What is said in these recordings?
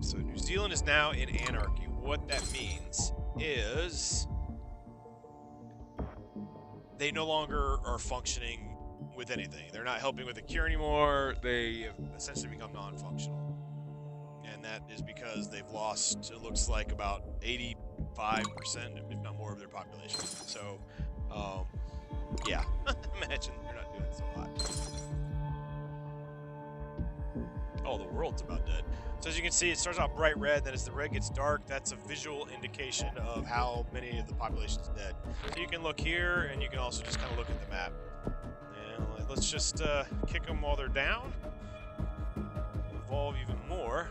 So New Zealand is now in anarchy. What that means is they no longer are functioning with anything. They're not helping with the cure anymore. They have essentially become non-functional. And that is because they've lost, it looks like, about 85%, if not more, of their population. So, yeah. Imagine they're not doing so hot. Oh, the world's about dead. So as you can see, it starts out bright red, then as the red gets dark, that's a visual indication of how many of the population is dead. So you can look here, and you can also just kind of look at the map. And let's just kick them while they're down. Evolve even more.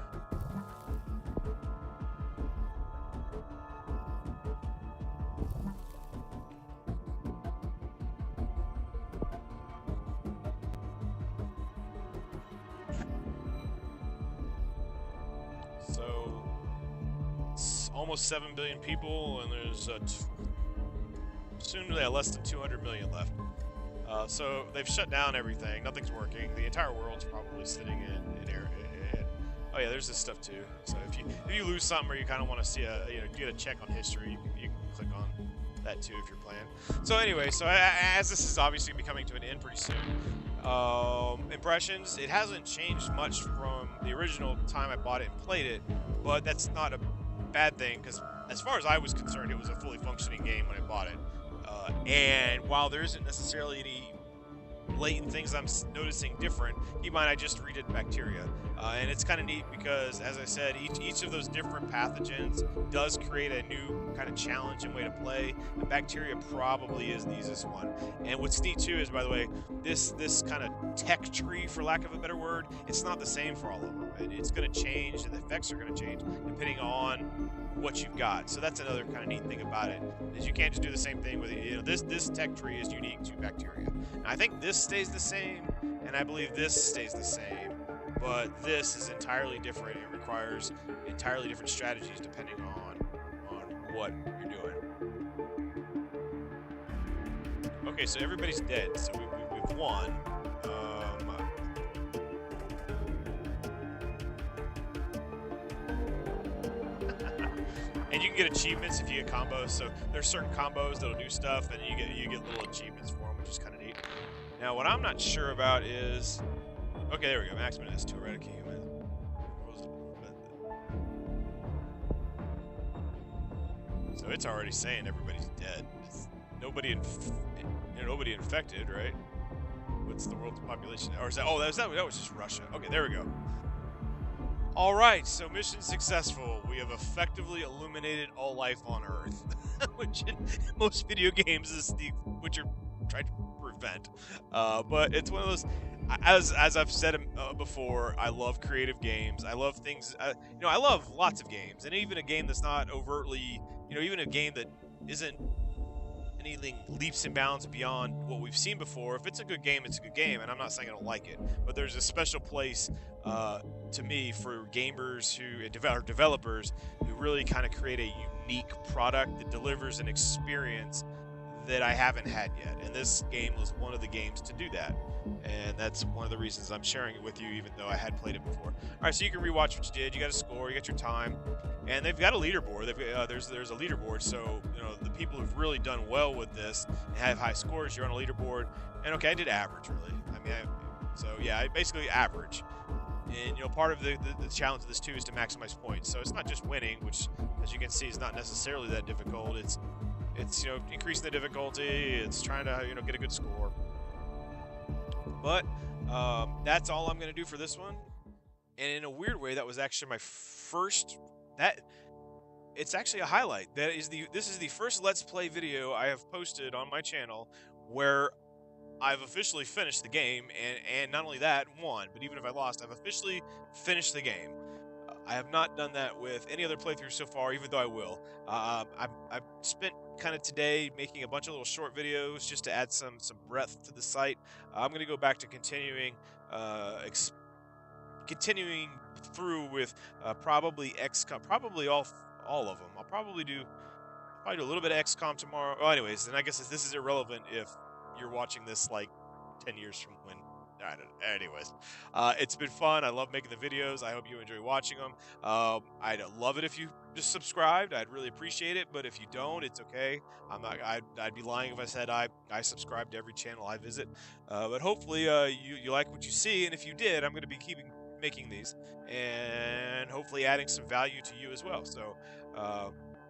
So it's almost 7 billion people, and there's soon to less than 200 million left. So they've shut down everything. Nothing's working. The entire world's probably sitting in air. Oh yeah, there's this stuff too. So if you lose something or you kind of want to see get a check on history, you can click on that too if you're playing. So anyway, so as this is obviously becoming to an end pretty soon, impressions, it hasn't changed much from the original time I bought it and played it, but that's not a bad thing because as far as I was concerned, it was a fully functioning game when I bought it. And while there isn't necessarily any blatant things I'm noticing different, keep in mind I just redid bacteria. And it's kind of neat because, as I said, each of those different pathogens does create a new kind of challenge and way to play, and bacteria probably is the easiest one. And what's neat too is, by the way, this kind of tech tree, for lack of a better word, it's not the same for all of them. It's going to change, and the effects are going to change depending on what you've got. So that's another kind of neat thing about it, is you can't just do the same thing with this tech tree is unique to bacteria. And I think this stays the same, and I believe this stays the same, but this is entirely different. It requires entirely different strategies depending on what you're doing. Okay, so everybody's dead, so we've won. And you can get achievements if you get combos. So there's certain combos that'll do stuff, and you get little achievements for them, which is kind of neat. Now, what I'm not sure about is, okay, there we go. Maximum has to eradicate human. So it's already saying everybody's dead. It's nobody infected, right? What's the world's population? Or is that? Oh, that was just Russia. Okay, there we go. All right, so mission successful. We have effectively eliminated all life on Earth, which in most video games is what you're trying to prevent. But it's one of those. As I've said before, I love creative games. I love things. I love lots of games, and even a game that's not overtly, even a game that isn't anything leaps and bounds beyond what we've seen before. If it's a good game, it's a good game, and I'm not saying I don't like it, but there's a special place to me for gamers or developers who really kind of create a unique product that delivers an experience that I haven't had yet, and this game was one of the games to do that, and that's one of the reasons I'm sharing it with you, even though I had played it before. All right, so you can rewatch what you did. You got a score, you got your time, and they've got a leaderboard. There's a leaderboard, so the people who've really done well with this and have high scores, you're on a leaderboard. And okay, I did average, really. I basically average. And part of the challenge of this too is to maximize points. So it's not just winning, which, as you can see, is not necessarily that difficult. It's increasing the difficulty. It's trying to get a good score. But that's all I'm going to do for this one. And in a weird way, that was actually my first. It's actually a highlight. This is the first Let's Play video I have posted on my channel where I've officially finished the game, and not only that, won. But even if I lost, I've officially finished the game. I have not done that with any other playthrough so far, even though I will. I've spent kind of today making a bunch of little short videos just to add some breadth to the site. I'm going to go back to continuing through with probably XCOM, probably all of them. I'll probably do a little bit of XCOM tomorrow. Well, anyways, and I guess this is irrelevant if you're watching this like 10 years from when I don't. Anyways, it's been fun. I love making the videos. I hope you enjoy watching them. I'd love it if you just subscribed. I'd really appreciate it. But if you don't, it's okay. I'm not. I'd be lying if I said I subscribe to every channel I visit. But hopefully, you like what you see, and if you did, I'm going to be keeping making these, and hopefully adding some value to you as well. So.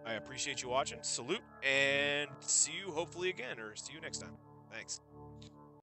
I appreciate you watching. Salute, and see you hopefully again, or see you next time. Thanks.